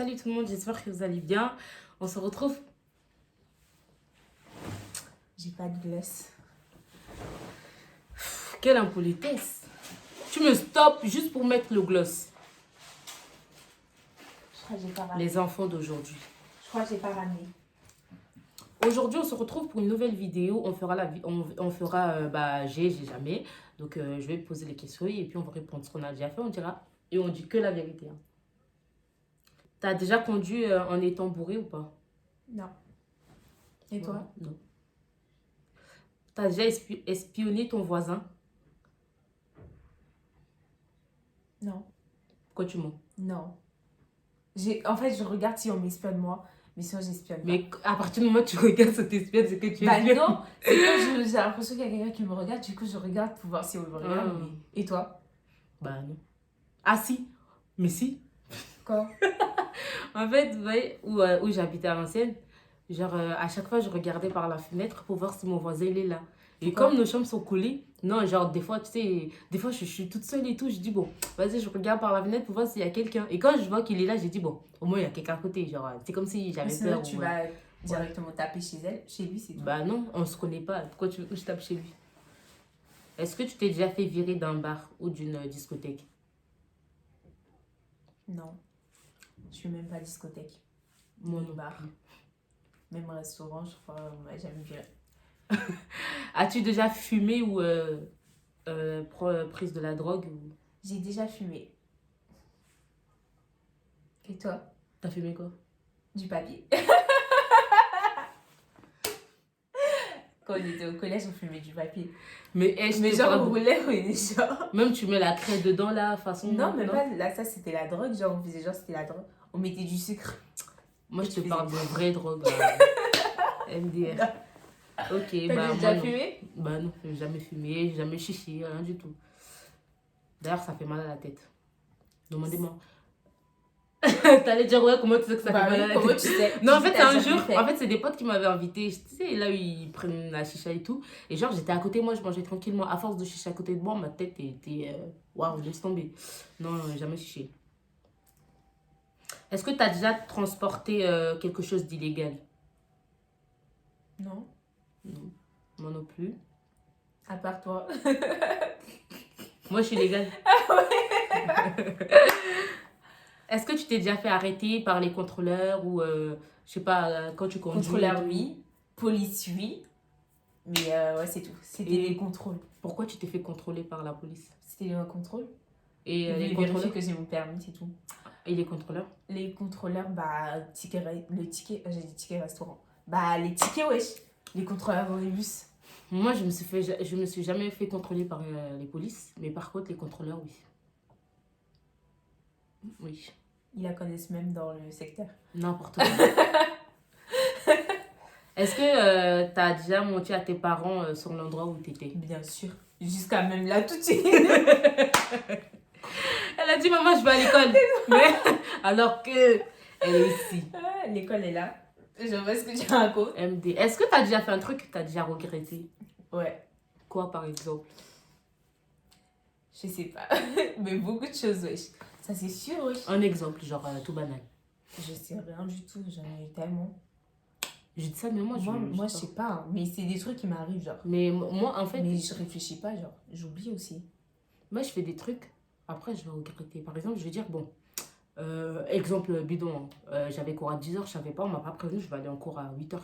salut tout le monde, j'espère que vous allez bien. On se retrouve. J'ai pas de gloss. Quelle impolitesse. Tu me stoppes juste pour mettre le gloss. Je crois que j'ai pas ramené. Les enfants d'aujourd'hui. Je crois que j'ai pas ramené. Aujourd'hui, on se retrouve pour une nouvelle vidéo. On fera j'ai jamais. Donc, je vais poser les questions et puis on va répondre ce qu'on a déjà fait. On dira et on dit que la vérité. Hein. T'as déjà conduit en étant bourré ou pas? Non. Et toi? Non. T'as déjà espionné ton voisin? Non. Pourquoi tu mens? Non. En fait, je regarde si on m'espionne moi, mais sinon j'espionne pas. Mais à partir du moment où tu regardes ce t'espionne, c'est que tu Bah espionnes. non, c'est comme j'ai l'impression qu'il y a quelqu'un qui me regarde, du coup je regarde pour voir si on me regarde. Ah. Et toi? Bah non. Ah si, mais si. Quoi? En fait, vous voyez, où j'habitais à l'ancienne, genre à chaque fois je regardais par la fenêtre pour voir si mon voisin il est là. Et Pourquoi? comme nos chambres sont collées, non, genre des fois, tu sais, des fois je suis toute seule et tout, je dis bon, vas-y, je regarde par la fenêtre pour voir s'il y a quelqu'un. Et quand je vois qu'il est là, j'ai dit bon, au moins il y a quelqu'un à côté, genre c'est comme si j'avais Sinon peur. tu ou, vas directement taper chez lui, c'est tout. Bah non, on se connaît pas. Pourquoi tu veux que je tape chez lui? Est-ce que tu t'es déjà fait virer d'un bar ou d'une discothèque? Non. Je suis même pas discothèque. Moi Ni non bar. plus. Même restaurant, je crois, on m'a jamais viré. As-tu déjà fumé ou prise de la drogue ou... J'ai déjà fumé. Et toi? T'as fumé quoi? Du papier. Quand on était au collège, on fumait du papier. Mais Mais genre, on roulait, oui, genre. Même tu mets la craie dedans là, façon... Non, mais pas là, ça c'était la drogue. Genre, on faisait genre, c'était la drogue. On mettait du sucre. Moi je te Tu parle de vraie drogue. MDR. Ok, T'as bah déjà moi non. fumé? Bah non, j'ai jamais fumé, j'ai jamais chiché, rien du tout. D'ailleurs, ça fait mal à la tête. Demandez-moi. T'allais dire ouais, comment tu sais que ça Bah fait mal oui, à la comment tête? tu sais? Non, en Tu fait, sais, c'est t'as un jamais jour, fait. en fait, c'est des potes qui m'avaient invité, tu sais, là où ils prennent la chicha et tout. Et genre, j'étais à côté, moi, je mangeais tranquillement. À force de chicha à côté de moi, ma tête était. Waouh, laisse tomber. Non, jamais chiché. Est-ce que t'as déjà transporté quelque chose d'illégal? Non, Non, moi non plus. à part toi. Moi, je suis légale. Est-ce que tu t'es déjà fait arrêter par les contrôleurs ou, je sais pas, quand tu conduis? Contrôleur, oui. Police, oui. Mais ouais, c'est tout. C'était Et- les contrôles. Pourquoi tu t'es fait contrôler par la police? C'était un contrôle. Et Ils les voulaient vérifier contrôleurs? que j'ai mon permis, c'est tout. Et les contrôleurs? Les contrôleurs, bah, le ticket, j'ai dit ticket restaurant. Bah, les tickets, wesh. Les contrôleurs dans les bus. Moi, je me suis jamais fait contrôler par les polices, mais par contre, les contrôleurs, oui. Oui, Ils la connaissent même dans le secteur. n'importe quoi. Est-ce que tu as déjà menti à tes parents sur l'endroit où tu étais? Bien sûr. Jusqu'à même là, tout de suite. Elle a dit, maman, je vais à l'école. Mais alors que elle est ici. Ah, l'école est là. Je vois ce que tu racontes. MD. Est-ce que tu as déjà fait un truc que tu as déjà regretté? Ouais, Quoi, par exemple? je sais pas. Mais beaucoup de choses, wesh. Ça, c'est sûr, wesh. Un exemple, genre tout banal. Je sais rien du tout, j'en ai eu tellement. Je dis ça, mais moi, Moi, je sais pas. Hein. Mais c'est des trucs qui m'arrivent, genre. Mais moi, en fait, Mais je réfléchis pas, genre. J'oublie aussi. moi, je fais des trucs, après, je vais regretter. Par exemple, je vais dire, bon, exemple bidon, hein. J'avais cours à 10h, je savais pas, on m'a pas prévenu, je vais aller en cours à 8h.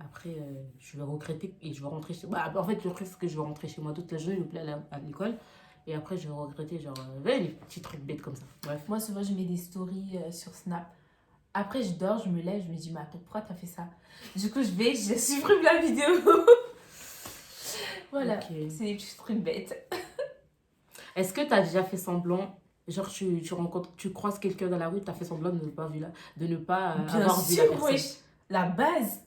Après, je vais regretter et je vais rentrer chez moi. Bah, en fait, le truc, c'est que je vais rentrer chez moi toute la journée, je vais plus aller à l'école. Et après, je vais regretter, genre, ouais, les petits trucs bêtes comme ça. Bref. Moi, souvent, je mets des stories sur Snap. Après, je dors, je me lève, je me dis, mais attends, pourquoi t'as fait ça? Du coup, je supprime la vidéo. Voilà, Ok. c'est des petits trucs bêtes. Est-ce que tu as déjà fait semblant, genre, tu croises quelqu'un dans la rue, tu as fait semblant de ne pas, de ne pas Bien avoir vu la sûr, personne? wesh. La base.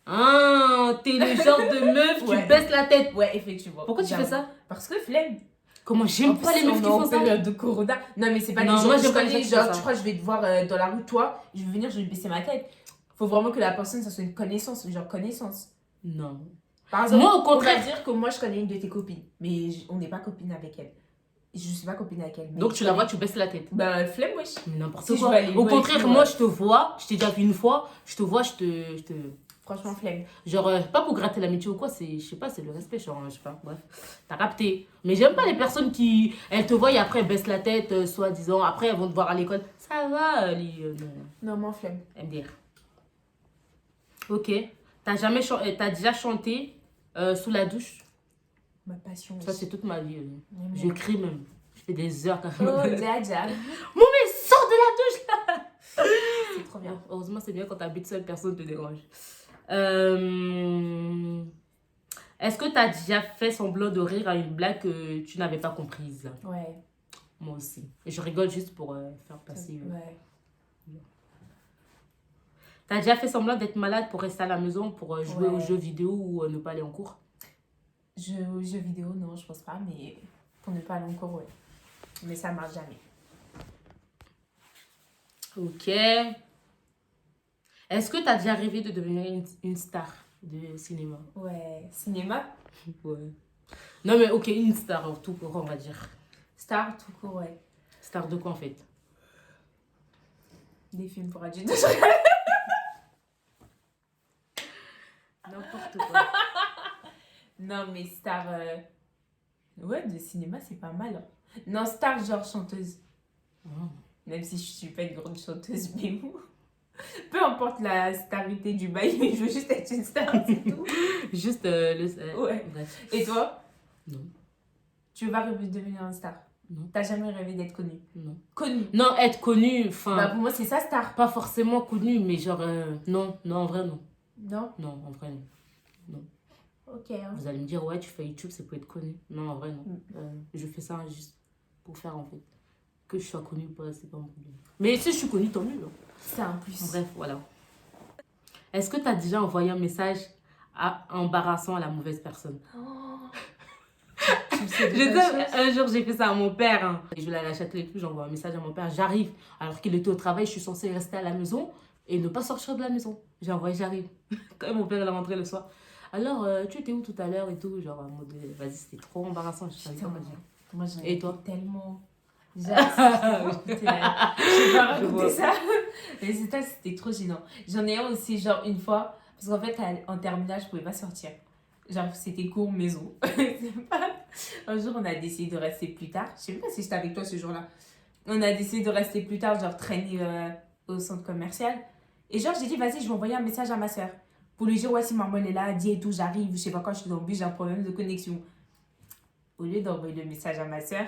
Ah, t'es le genre de meuf, Ouais. tu baisses la tête. Ouais, effectivement. Pourquoi tu fais ça? Parce que flemme. Comment j'aime pas les meufs qui font ça. période de corona. Non, mais c'est pas Non, les gens moi, que je j'aime pas les connais. gens qui font Genre, ça. tu crois que je vais te voir dans la rue, toi, je vais venir, je vais baisser ma tête. Faut vraiment que la personne, ça soit une connaissance, genre connaissance. Non. Par exemple, Moi, au on va contraire. dire que moi, je connais une de tes copines, mais on n'est pas copine avec elle. Je suis pas copine avec elle. mais Donc je tu la vois, connais. tu baisses la tête. Bah, flemme, wesh. Mais n'importe Si je quoi. veux aller Au loin et contraire, tout, moi, je te vois, je t'ai déjà vu une fois, je te vois, je te... Franchement, flemme. Genre, pas pour gratter l'amitié ou quoi, c'est, je sais pas, c'est le respect, genre, je sais pas, bref. T'as capté. Mais j'aime pas les personnes qui, elles te voient et après elles baissent la tête, soi-disant, après elles vont te voir à l'école. Ça va, non, Non, moi, flemme. MDR. Ok. T'as déjà chanté sous la douche? Ma passion. Ça, c'est toute ma vie. Vraiment. Je crie même. Je fais des heures quand même. Oh, Dja. Mon mais sors de la douche! C'est trop bien. Heureusement, c'est bien quand t'habites seule, personne ne te dérange. Est-ce que tu as déjà fait semblant de rire à une blague que tu n'avais pas comprise? Ouais. Moi aussi. Je rigole juste pour faire passer. Ouais. Tu as déjà fait semblant d'être malade pour rester à la maison, pour jouer aux Ouais. jeux vidéo ou ne pas aller en cours? Jeux vidéo, non, je pense pas, mais pour ne pas aller en cours, ouais. Mais ça marche jamais. Ok. Est-ce que tu as déjà rêvé de devenir une star de cinéma? Ouais. Cinéma, Ouais. Non mais ok, une star en tout court, on va dire. star, tout court, ouais. Star de quoi en fait? Des films pour adultes. N'importe quoi. Non, mais star. Ouais, de cinéma, c'est pas mal, hein. Non, star, genre chanteuse. Oh. Même si je suis pas une grande chanteuse, mais bon. Peu importe la starité du bail, mais je veux juste être une star, c'est tout. Juste Ouais. bref. Et toi, Non. tu vas rêver de devenir un star? Non. T'as jamais rêvé d'être connu? Non. Connu. Non, être connu, enfin, Bah, pour moi, c'est ça, star. pas forcément connu, mais genre, non, non, en vrai, non. Non? Non, en vrai, non. Ok. Hein. Vous allez me dire, ouais, tu fais YouTube, c'est pour être connu. Non, en vrai, non. Mm. Je fais ça juste pour faire, en fait. Que je sois connue ou pas, c'est pas mon problème. Mais si je suis connue, tant mieux. Hein. C'est un plus. Bref, voilà. Est-ce que tu as déjà envoyé un message embarrassant à la mauvaise personne? Oh. Tu sais de Je quelle sais, chose? un jour, j'ai fait ça à mon père. Hein. Je voulais aller à la Châtelet et tout, j'envoie un message à mon père. J'arrive. Alors qu'il était au travail, je suis censée rester à la maison et ne pas sortir de la maison. J'ai envoyé, j'arrive. Quand mon père il est rentré le soir. Alors, tu étais où tout à l'heure et tout? Genre, en mode, vas-y, c'était trop embarrassant. Je savais pas Putain, quoi dire. moi, j'en Et ai toi? tellement. Déjà, je vais pas Je vois. raconter ça. Mais c'était trop gênant. J'en ai un aussi, genre, une fois. Parce qu'en fait, en terminale, je pouvais pas sortir. Genre, c'était cours maison. C'est pas- Un jour, on a décidé de rester plus tard. Je sais même pas si j'étais avec toi ce jour-là. On a décidé de rester plus tard, genre, traîner au centre commercial. Et genre, j'ai dit, vas-y, je vais envoyer un message à ma soeur. Pour lui dire, ouais, si maman elle est là, dis et tout, j'arrive. Je sais pas quand je suis dans le bus, j'ai un problème de connexion. Au lieu d'envoyer le message à ma soeur,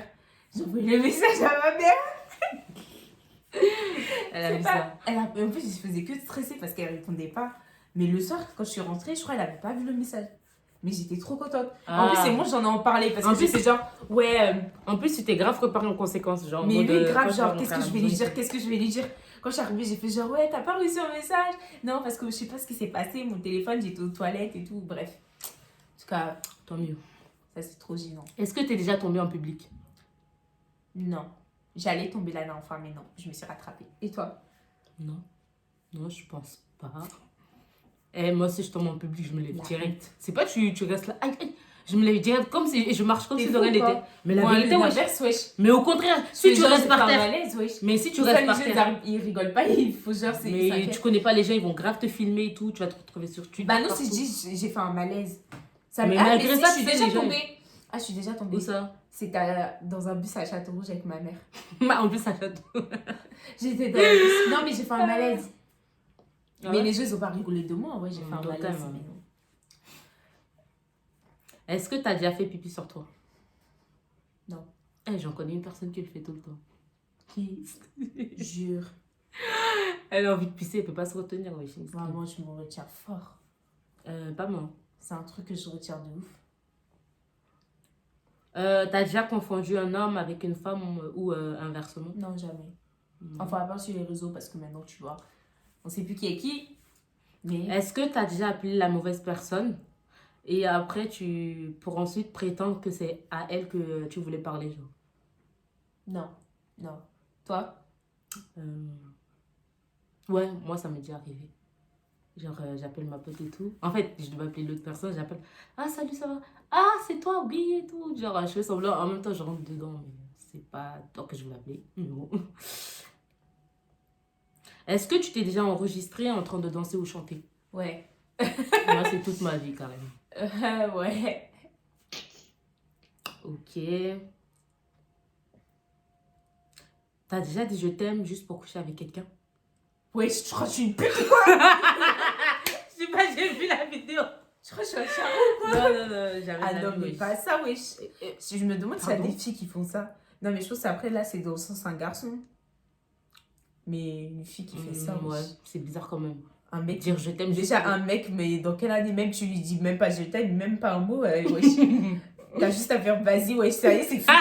j'ai envoyé le message à ma mère. Elle a C'est vu pas- ça. En plus, je faisais que stresser parce qu'elle répondait pas. Mais le soir, quand je suis rentrée, je crois qu'elle avait pas vu le message. Mais j'étais trop contente. En plus, c'est moi, j'en ai en parlé parce En que plus, c'est genre, ouais, En plus, tu t'es grave préparé en conséquence. Genre, en mais mode, oui, quand grave, je vais genre, qu'est-ce rentrer à que la je vais maison lui et dire, tout. qu'est-ce que je vais lui dire. Quand je suis arrivée, j'ai fait genre, ouais, t'as pas reçu un message? Non, parce que je sais pas ce qui s'est passé, mon téléphone, j'étais aux toilettes et tout, bref. En tout cas, Tant mieux. ça c'est trop gênant. Est-ce que t'es déjà tombé en public? Non. J'allais tomber là, non, enfin, mais non, je me suis rattrapée. Et toi? Non. Non, je pense pas. Eh, moi, si je tombe en public, je me lève La direct. C'est pas tu restes là. Aïe, aïe. Je me lève direct comme si. Et je marche comme T'es si de fou rien ou quoi? n'était. Mais la Moi, vérité, wesh. l'inverse, wesh. Mais au contraire, si Les tu gens, restes c'est par pas terre. malaise, wesh. Mais si tu Tout ça, restes les par jeunes, terre. ils rigolent pas, il faut genre, c'est. ça Mais fait- tu connais pas les gens, ils vont grave te filmer et tout. Tu vas te retrouver sur Twitter. Bah non, si je partout. dis j'ai fait un malaise. Ça Mais ah, malgré si, ça, je suis tu sais, déjà les gens, tombée. Ah, je suis déjà tombée. Où ça? C'était dans un bus à Châteaurouge avec ma mère. En plus, ça fait. J'étais dans le bus. Non, mais j'ai fait un malaise. Ah Mais ouais? les gens, ils ont pas rigolé de moi. Ouais, j'ai fait un Total, malaise. ouais. Mais non. Est-ce que t'as déjà fait pipi sur toi? Non. Eh, j'en connais une personne qui le fait tout le temps. Qui jure. Elle a envie de pisser, elle peut pas se retenir. Ouais, Vraiment, je me retiens fort. pas moi. C'est un truc que je retiens de ouf. T'as déjà confondu un homme avec une femme ou inversement? Non, jamais. Mhm. Enfin, à part sur les réseaux, parce que maintenant, tu vois, on sait plus qui est qui. Mais Est-ce que t'as déjà appelé la mauvaise personne et après pour ensuite prétendre que c'est à elle que tu voulais parler, genre? non, non. Toi? Euh, Ouais, moi ça m'est déjà arrivé. Genre j'appelle ma pote et tout. En fait, je devais appeler l'autre personne, j'appelle. Ah salut, ça va? Ah c'est toi, oui et tout. Genre je fais semblant, en même temps je rentre dedans, mais c'est pas toi que je vais appeler. Non. Est-ce que tu t'es déjà enregistré en train de danser ou chanter? Ouais. Moi, c'est toute ma vie, quand même. Ouais. Ok. T'as déjà dit je t'aime juste pour coucher avec quelqu'un? Ouais, je crois que je suis une pute. Je sais pas, j'ai vu la vidéo. Je crois que je suis un charron. Non, jamais. Ah non, mais wesh. pas ça, wesh. Je me demande s'il y a Pardon? des filles qui font ça. Non, mais je pense qu'après, là, c'est dans le sens un garçon. Mais une fille qui fait ça, Ouais, wesh. c'est bizarre quand même. Un mec. Dire je t'aime juste. Déjà, un mec, mais dans quelle année même tu lui dis même pas je t'aime, même pas un mot, wesh. T'as juste à faire vas-y, wesh, ça y est, c'est fini.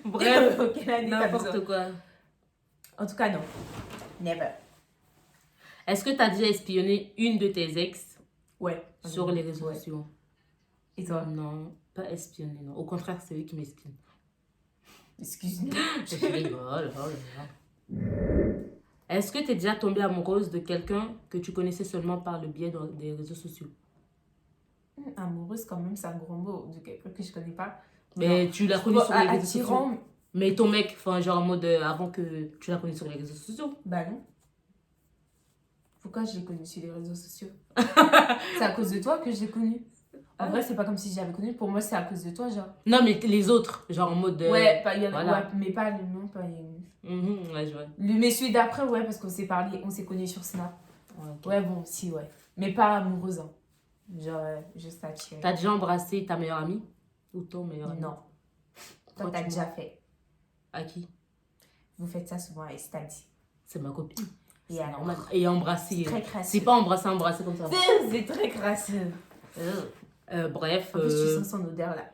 Bref, Dans quelle année t'as besoin? n'importe quoi. En tout cas, non. Never. Est-ce que t'as déjà espionné une de tes ex Ouais. sur les réseaux Ouais. sociaux? Et toi? Non, pas espionné, non. Au contraire, c'est eux qui m'espionnent. Excuse-moi. Je rigole, oh là là. Est-ce que t'es déjà tombée amoureuse de quelqu'un que tu connaissais seulement par le biais des réseaux sociaux? Amoureuse, quand même, c'est un gros mot de quelqu'un que je connais pas. Mais Non. tu l'as connu sur les réseaux sociaux. Attirant. Mais ton mec, enfin, genre en mode avant que tu l'as connu sur les réseaux sociaux. Bah non. Pourquoi je l'ai connu sur les réseaux sociaux? C'est à cause de toi que je l'ai connu. En vrai, c'est pas comme si j'avais connu. Pour moi, c'est à cause de toi, genre. Non, mais les autres, genre en mode. Ouais, pas, il y en a, voilà. ouais, mais pas le nom. Pas, Ouais, je vois. mais celui d'après, ouais, parce qu'on s'est parlé, on s'est connus sur Snap. Ouais, ok. Ouais, bon, si, ouais. Mais pas amoureuse, hein. Genre, juste attirée. T'as déjà embrassé ta meilleure amie? Ou ton meilleur ami? Non. Toi, Toi, t'as tu déjà fait. À qui? Vous faites ça souvent avec Stadi. C'est ma copine. Et C'est alors? normal. Et embrasser. C'est très crasseux. C'est pas embrasser comme ça. C'est très crasseux. Bref. En plus, tu sens son odeur là.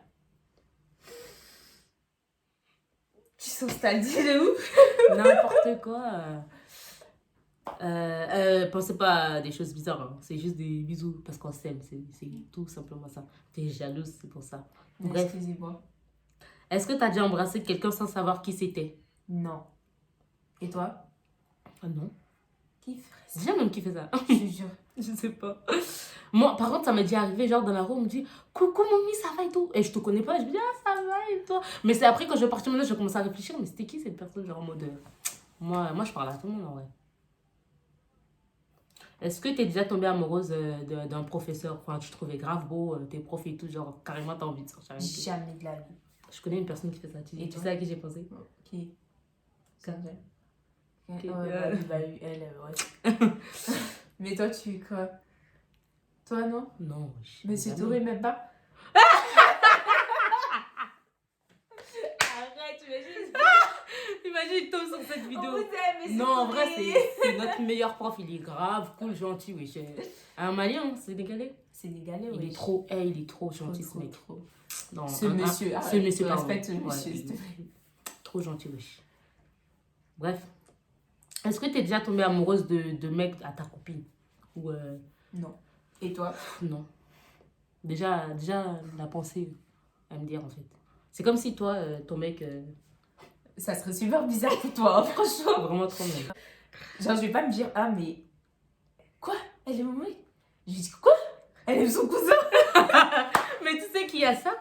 Tu sens Stadi de ouf. N'importe quoi. Pensez pas à des choses bizarres. Hein. C'est juste des bisous parce qu'on s'aime. C'est tout simplement ça. T'es jalouse, c'est pour ça. Bref. Excusez-moi. Est-ce que t'as déjà embrassé quelqu'un sans savoir qui c'était? Non. Et toi? Ah non. Qui ferait ça? Déjà même qui fait ça? Je te jure. Je sais pas. Moi, par contre, ça m'est déjà arrivé, genre dans la rue, on me dit coucou, mamie, ça va et tout. Et je te connais pas, je me dis ah, ça va et toi. Mais c'est après, quand je vais partir maintenant, je commence à réfléchir, mais c'était qui cette personne, genre en mode. Moi, je parle à tout le monde en vrai. Est-ce que t'es déjà tombée amoureuse d'un professeur? Enfin, tu trouvais grave beau, tes profs et tout, genre carrément t'as envie de sortir avec eux. Jamais de la vie. Je connais une personne qui fait ça. Et Tu toi? sais à qui j'ai pensé? Qui? Sandra. Ouais, Ok. bah, elle, ouais. Mais toi, tu quoi? Toi, non? Non, Monsieur jamais. Touré, même pas? Arrête, imagine. Imagine, il tombe sur cette On vidéo. vous aime, Monsieur Non, en vrai, Touré. c'est notre meilleur prof. Il est grave, cool, gentil. Oui. Un Malien, c'est dégalé. Sénégalais, Il ouais. est trop, il est trop gentil, ce mec. Trop. Non, Ce monsieur, ce monsieur, pardon. respecte ce Ouais, monsieur, il s'il te est plaît. trop gentil, oui. Bref. Est-ce que t'es déjà tombée amoureuse de mec à ta copine? Ou Non. Et toi? non. Déjà, la pensée à me dire, en fait. C'est comme si toi, ton mec, Ça serait super bizarre pour toi, hein, franchement. vraiment trop mec. Genre, je vais pas me dire, ah, mais. Quoi? Elle est mon mec? Je lui dis, quoi? Elle aime son cousin? Mais tu sais qu'il y a ça?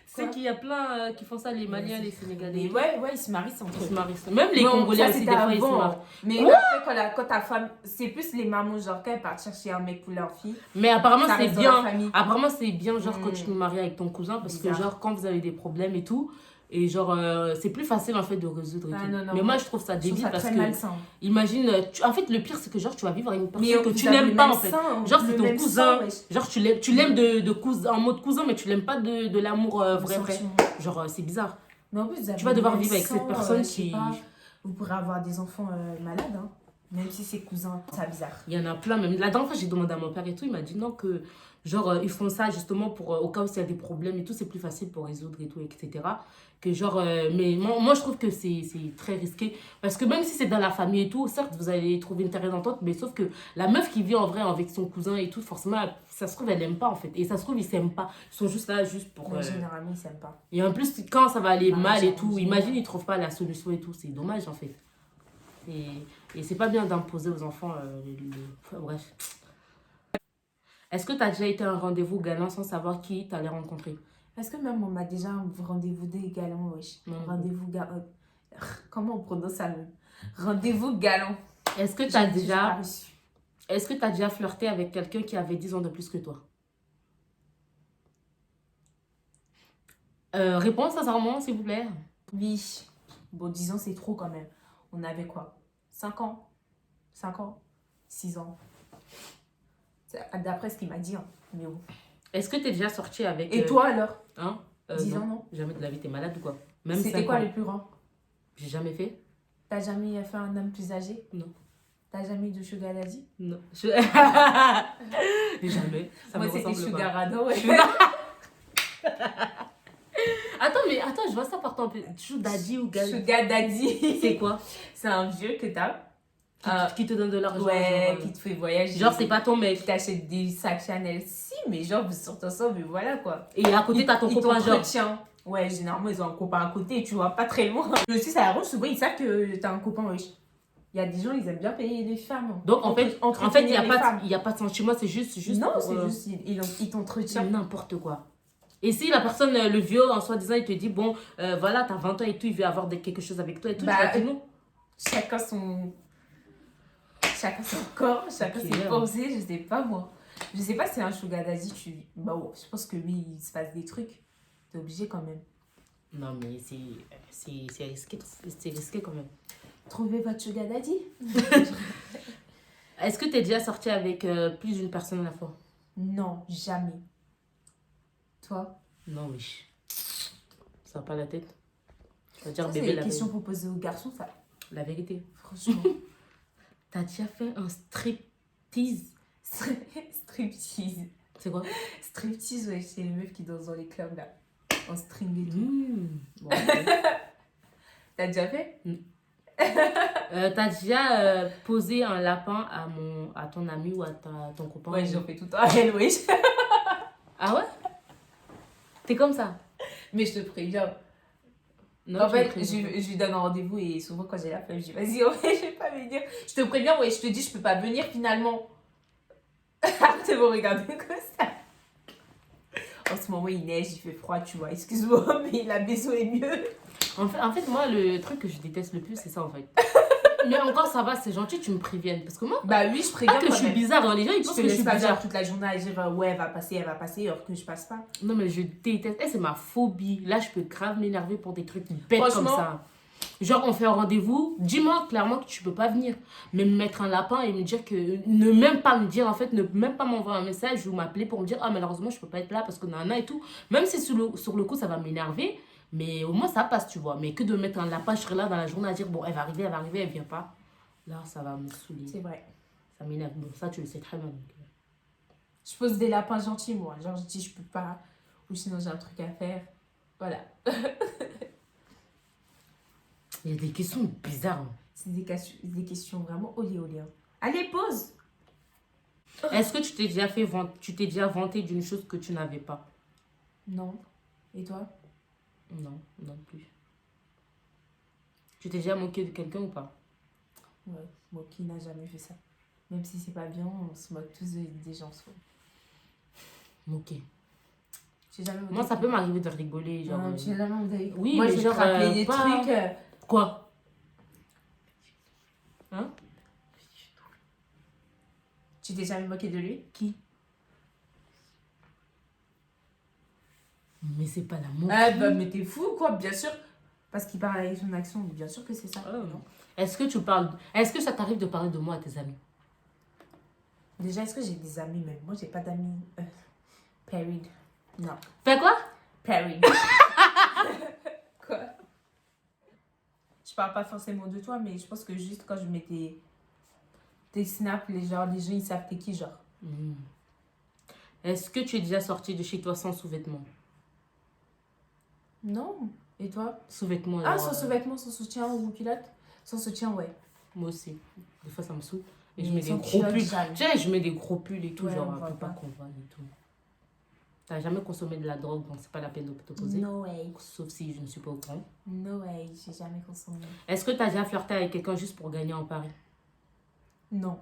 Tu sais Quoi? qu'il y a plein qui font ça, les Maliens, les Sénégalais. Mais ouais, ils se marient sans Ils truc. se marient. Même les Bon, Congolais ça, aussi, des c'était fois, ils se avant. marient. Mais après, quand ta femme. C'est plus les mamans, genre, quand elles partent chercher un mec pour leur fille. Mais apparemment, Ça c'est reste dans la bien. famille. Apparemment, c'est bien, genre, quand Mm. tu te maries avec ton cousin, parce que, Bizarre. genre, quand vous avez des problèmes et tout, et genre, c'est plus facile, en fait, de résoudre et Ah, tout. non, non, mais moi, je trouve ça Je trouve débile ça parce très que, malsain. imagine, en fait, le pire, c'est que, genre, tu vas vivre avec une personne que vous tu avez n'aimes le pas, même en fait. sang, Genre, c'est le ton même cousin. sang, wesh. Genre, tu l'aimes en mode cousin, mais tu l'aimes pas de l'amour vrai. Sentiment. Genre, c'est bizarre. Mais en plus, vous avez Tu vas devoir le même vivre avec cette sang, personne je sais qui- pas. Vous pourrez avoir des enfants malades, hein. Même si c'est cousin, c'est bizarre. Il y en a plein, même. La dernière fois, j'ai demandé à mon père et tout, il m'a dit non, que genre, ils font ça justement pour, au cas où il y a des problèmes et tout, c'est plus facile pour résoudre et tout, etc. Que genre, mais moi, je trouve que c'est très risqué. Parce que même si c'est dans la famille et tout, certes, vous allez trouver une terrain d'entente, mais sauf que la meuf qui vit en vrai avec son cousin et tout, forcément, ça se trouve, elle aime pas en fait. Et ça se trouve, ils s'aiment pas. Ils sont juste là, juste pour. Mais généralement, ils s'aiment pas. Et en plus, quand ça va aller Bah, mal et genre, tout, en imagine, général. ils trouvent pas la solution et tout. C'est dommage en fait. Et c'est pas bien d'imposer aux enfants enfin, bref. Est-ce que tu as déjà été à un rendez-vous galant sans savoir qui t'allais rencontrer? Est-ce que même on m'a déjà un rendez-vous des galants, wesh. Non. Rendez-vous galant. Comment on prononce ça même? Rendez-vous galant. Est-ce que tu as déjà... Est-ce que tu as déjà flirté avec quelqu'un qui avait 10 ans de plus que toi? Réponds sincèrement, s'il vous plaît. Oui. Bon, 10 ans, c'est trop quand même. On avait quoi? 5 ans? 5 ans? 6 ans? D'après ce qu'il m'a dit, hein. Mais bon. Est-ce que tu es déjà sorti avec... Et toi alors? Hein 10 non. ans, non? Jamais de la vie, t'es malade ou quoi? Même C'était 5 quoi ans. le plus grand? J'ai jamais fait? T'as jamais fait un homme plus âgé? Non. T'as jamais eu de sugar daddy? Non. Jamais. Ça Moi, me c'était ressemble sugar pas. ado, ouais. Attends, je vois ça par ton daddy ou gars. Sugar daddy. C'est quoi? C'est un vieux que t'as. Qui te donne de l'argent? Ouais, genre, qui te fait voyager. genre, c'est pas ton Qui mec. t'achète des sacs Chanel. Si, mais genre, vous sortez ensemble, mais voilà quoi. Et à côté, t'as ton copain, genre. Ouais, généralement, ils ont un copain à côté, tu vois, pas très loin. Mais aussi, ça arrange, souvent, ils savent que t'as un copain, wesh. Il y a des gens, ils aiment bien payer les femmes. Donc, en fait, il n'y a pas de sentiment, c'est juste non, pour, c'est juste, ils t'entretiennent. n'importe quoi. Et si la personne, le vieux, en soi-disant, il te dit, bon, voilà, t'as 20 ans et tout, il veut avoir quelque chose avec toi et tout, tu vas dire non. Chacun son corps, chacun ses pensées, je sais pas moi. Je sais pas si c'est un sugar daddy, bah ouais, je pense que lui, il se passe des trucs. T'es obligé quand même. Non, mais c'est risqué quand même. Trouvez votre sugar daddy. Est-ce que t'es déjà sorti avec plus d'une personne à la fois? Non, jamais. Toi? Non, oui. Ça va pas la tête. Ça veut dire Ça, bébé c'est la des questions pour poser aux garçons, ça. La vérité. Franchement. T'as déjà fait un striptease? Striptease. C'est quoi? Striptease, ouais, c'est les meufs qui dansent dans les clubs, là. En string et tout. Bon, okay. T'as déjà fait? T'as déjà posé un lapin à ton ami ou à ton copain? Ouais, j'en fais tout le temps à elle, oui. Ah ouais? T'es comme ça? Mais je te préviens. Non, En fait, je lui donne un rendez-vous et souvent quand j'ai la flemme, je dis vas-y, en fait, je vais pas venir. Je te préviens, ouais, je te dis, je peux pas venir finalement. Arrêtez de me regarder comme ça. En ce moment, il neige, il fait froid, tu vois. Excuse-moi, mais la maison est mieux. En fait, moi, le truc que je déteste le plus, c'est ça en fait. Mais encore, ça va, c'est gentil, tu me préviennes. Parce que moi, bah oui, je préviens. Pas que je suis bizarre, hein. Les gens ils pensent que je suis bizarre toute la journée à dire ouais, elle va passer, alors que je passe pas. Non, mais je déteste. C'est ma phobie. Là, je peux grave m'énerver pour des trucs bêtes comme ça. Genre, on fait un rendez-vous, dis-moi clairement que tu peux pas venir. Mais me mettre un lapin et me dire que. Ne même pas me dire, en fait, ne même pas m'envoyer un message ou m'appeler pour me dire, ah, malheureusement, je peux pas être là parce que nana et tout. Même si sur le coup, ça va m'énerver. Mais au moins, ça passe, tu vois. Mais que de mettre un lapin, je serai là dans la journée à dire, bon, elle va arriver, elle vient pas. Là, ça va me saouler. C'est vrai. Ça m'énerve. Bon, ça, tu le sais très bien. Donc. Je pose des lapins gentils, moi. Genre, je dis, je peux pas. Ou sinon, j'ai un truc à faire. Voilà. Il y a des questions bizarres. Hein. C'est des questions vraiment olé. Hein. Allez, pose. Est-ce que tu t'es déjà vanté d'une chose que tu n'avais pas? Non. Et toi? Non, non plus. Tu t'es déjà moqué de quelqu'un ou pas? Ouais, moi qui n'a jamais fait ça. Même si c'est pas bien, on se moque tous des gens souvent. Moqué. Jamais moi, ça peut m'arriver de rigoler. Genre, non, tu n'as jamais moqué. Oui, moi, mais je genre, te rappeler des pas... trucs. Quoi? Hein? Tu t'es jamais moqué de lui? Qui? Mais c'est pas la moquerie. Ah bah, mais t'es fou quoi, bien sûr. Parce qu'il parle avec son accent, bien sûr que c'est ça. Oh. Est-ce que ça t'arrive de parler de moi à tes amis? Déjà, est-ce que j'ai des amis même? Moi, j'ai pas d'amis. Period. Non. Fais quoi? Period. Quoi? Je parle pas forcément de toi, mais je pense que juste quand je mets tes snaps, les gens ils savent t'es qui, genre. Est-ce que tu es déjà sortie de chez toi sans sous-vêtements? Non. Et toi? Sous-vêtements. Ah, sans sous-vêtements, sans soutien ou culotte? Sans soutien, ouais. Moi aussi. Des fois, ça me saoule. Et mais je mets des gros pulls. Tu sais, je mets des gros pulls et tout, ouais, genre, pour pas qu'on voit et tout. T'as jamais consommé de la drogue, donc c'est pas la peine de te poser. No way. Sauf si je ne suis pas au courant. No way, j'ai jamais consommé. Est-ce que t'as déjà flirté avec quelqu'un juste pour gagner en pari? Non.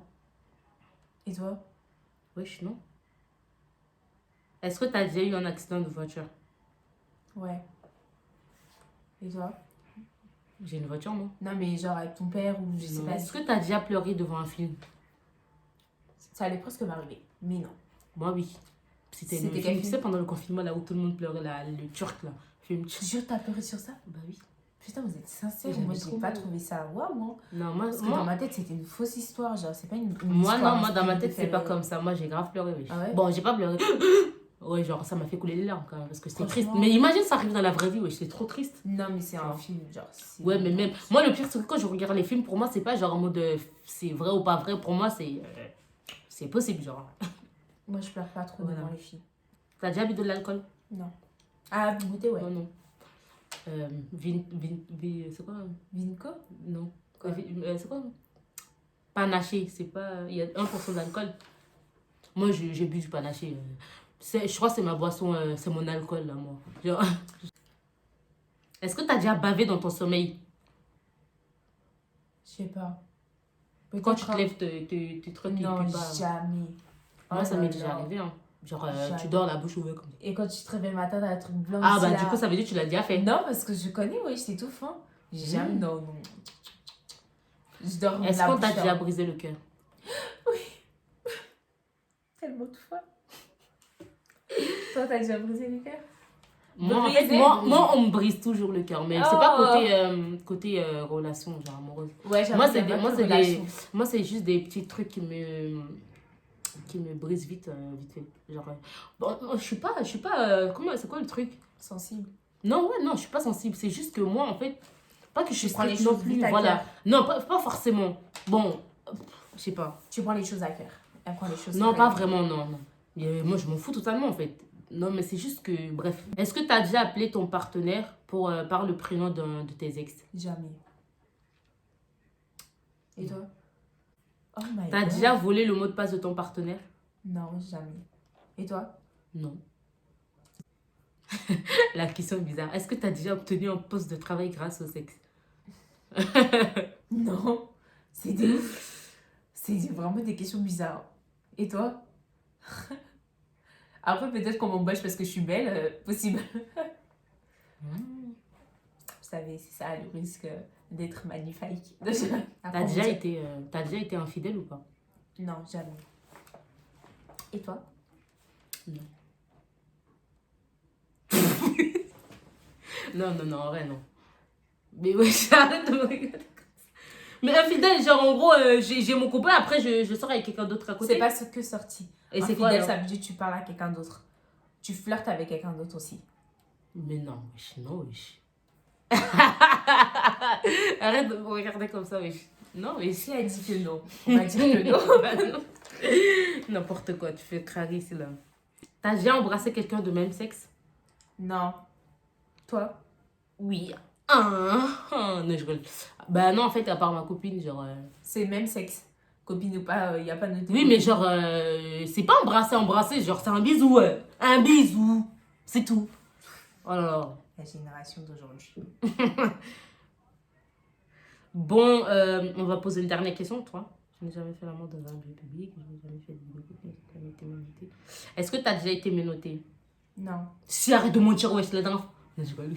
Et toi? Wesh, non. Est-ce que t'as déjà eu un accident de voiture? Ouais. Et toi? J'ai une voiture, non? Non, mais genre avec ton père ou je sais Non. pas. Est-ce que t'as déjà pleuré devant un film? Ça allait presque m'arriver, mais non. Moi, oui. C'était C'était le quel film, tu film? sais, pendant le confinement, là où tout le monde pleurait, là, le turc, là. Film Je te turc. jure, t'as pleuré sur ça? Bah oui. Putain, vous êtes sincères. J'avais Moi, trop j'ai pas mal. trouvé ça waouh, moi. Non, moi, Parce que dans ma tête, c'était une fausse histoire. Genre, c'est pas une moi, histoire non, moi, dans ma inspirée de tête, c'est pas faits comme ça. Moi, j'ai grave pleuré, oui. Ah ouais? Bon, j'ai pas pleuré. Ouais, genre, ça m'a fait couler les larmes, quand même, parce que c'était triste. Franchement. Mais imagine, ça arrive dans la vraie vie, ouais, c'est trop triste. Non, mais c'est un Genre. film, genre. c'est- Ouais, mais même. Moi, le pire, c'est que quand je regarde les films, pour moi, c'est pas genre en mode c'est vrai ou pas vrai. Pour moi, c'est possible, genre. Moi, je pleure pas trop Voilà. devant les films. T'as déjà bu de l'alcool? Non. Ah, goûter, ouais. Non, non. C'est quoi? Vinco? Non. Quoi? C'est quoi? Panaché, c'est pas. Il y a 1% d'alcool. Moi, j'ai bu du panaché. Je crois que c'est ma boisson, c'est mon alcool, là, moi. Genre. Est-ce que t'as déjà bavé dans ton sommeil? Je sais pas. Quand tu te Peut-être, lèves, tu te trucs et non, puis bave. jamais. Moi, Oh ça là m'est déjà là. arrivé. Hein. Genre, Jamais. tu dors la bouche ouverte comme ça. Et quand tu te réveilles le matin, t'as un truc blanc Ah, ici, bah, là. du coup, ça veut dire que tu l'as déjà fait. Non, parce que je connais, oui, c'est tout fin. Jamais, Mmh. non, non. Je dors Est-ce la qu'on bouche t'a déjà fermée. brisé le cœur? Tellement de fois. Toi, t'as déjà brisé le cœur? Moi, en Brisé, fait, moi, brisé. on me brise toujours le cœur. Mais c'est Oh. pas côté relation, genre amoureuse. Ouais, j'avoue, Moi, il y a pas moi, de c'est relation. moi, c'est juste des petits trucs qui me brisent vite, vite fait. Genre, bon, je suis pas, comment, c'est quoi le truc? Sensible. Non, ouais, non, je suis pas sensible. C'est juste que moi, en fait, pas que je suis Tu prends les stricte non choses plus, vite à voilà. cœur. Non, pas forcément. Bon, je sais pas. Tu prends les choses à cœur. Elle prend les choses Non, vraiment. pas vraiment, non, non. Moi, je m'en fous totalement, en fait. Non, mais c'est juste que, bref. Est-ce que tu as déjà appelé ton partenaire par le prénom de tes ex? Jamais. Et toi? Oh my T'as God. déjà volé le mot de passe de ton partenaire? Non, jamais. Et toi? Non. La question est bizarre. Est-ce que tu as déjà obtenu un poste de travail grâce au sexe? Non. C'est vraiment des questions bizarres. Et toi? Après, peut-être qu'on m'embauche parce que je suis belle, possible. Vous savez, c'est ça le risque d'être magnifique. T'as déjà été infidèle ou pas? Non, jamais. Et toi? Non, non, non, en vrai, non. Mais ouais, j'arrête de me regarder comme ça. Mais infidèle, genre, en gros, j'ai mon copain, après, je sors avec quelqu'un d'autre à côté. C'est pas ce que sorti. Et c'est quoi, Infidèle, alors? ça veut dire que tu parles à quelqu'un d'autre. Tu flirtes avec quelqu'un d'autre aussi. Mais non, wesh, non, wesh. Arrête de me regarder comme ça, wesh. Non, wesh. Si elle dit que non, on va dire que non. Bah non. N'importe quoi, tu fais crâner ici, là. T'as déjà embrassé quelqu'un de même sexe? Non. Toi? Oui. Non, je rigole. Bah non, en fait, à part ma copine, genre... C'est même sexe. Copine ou pas, il n'y a pas de Oui, mais genre, c'est pas embrasser, genre, c'est un bisou, ouais. Un bisou. C'est tout. Oh là là. La génération d'aujourd'hui. Bon, on va poser une dernière question, toi. Je n'ai jamais fait l'amour dans un lieu public, je n'ai jamais fait de vidéo, je n'ai jamais été menottée. Est-ce que tu as déjà été menottée? Non. Si, arrête de mentir, wesh, la dernière fois. Non, je rigole.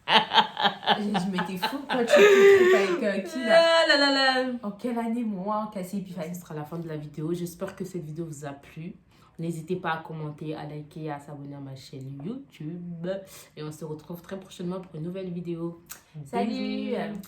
Je m'étais fou quand tu te trompes avec qui là? Ah là là là. En quelle année, moi, en cassé Ce Epiphanie? sera la fin de la vidéo. J'espère que cette vidéo vous a plu. N'hésitez pas à commenter, à liker et à s'abonner à ma chaîne YouTube. Et on se retrouve très prochainement pour une nouvelle vidéo. Salut! Bisous.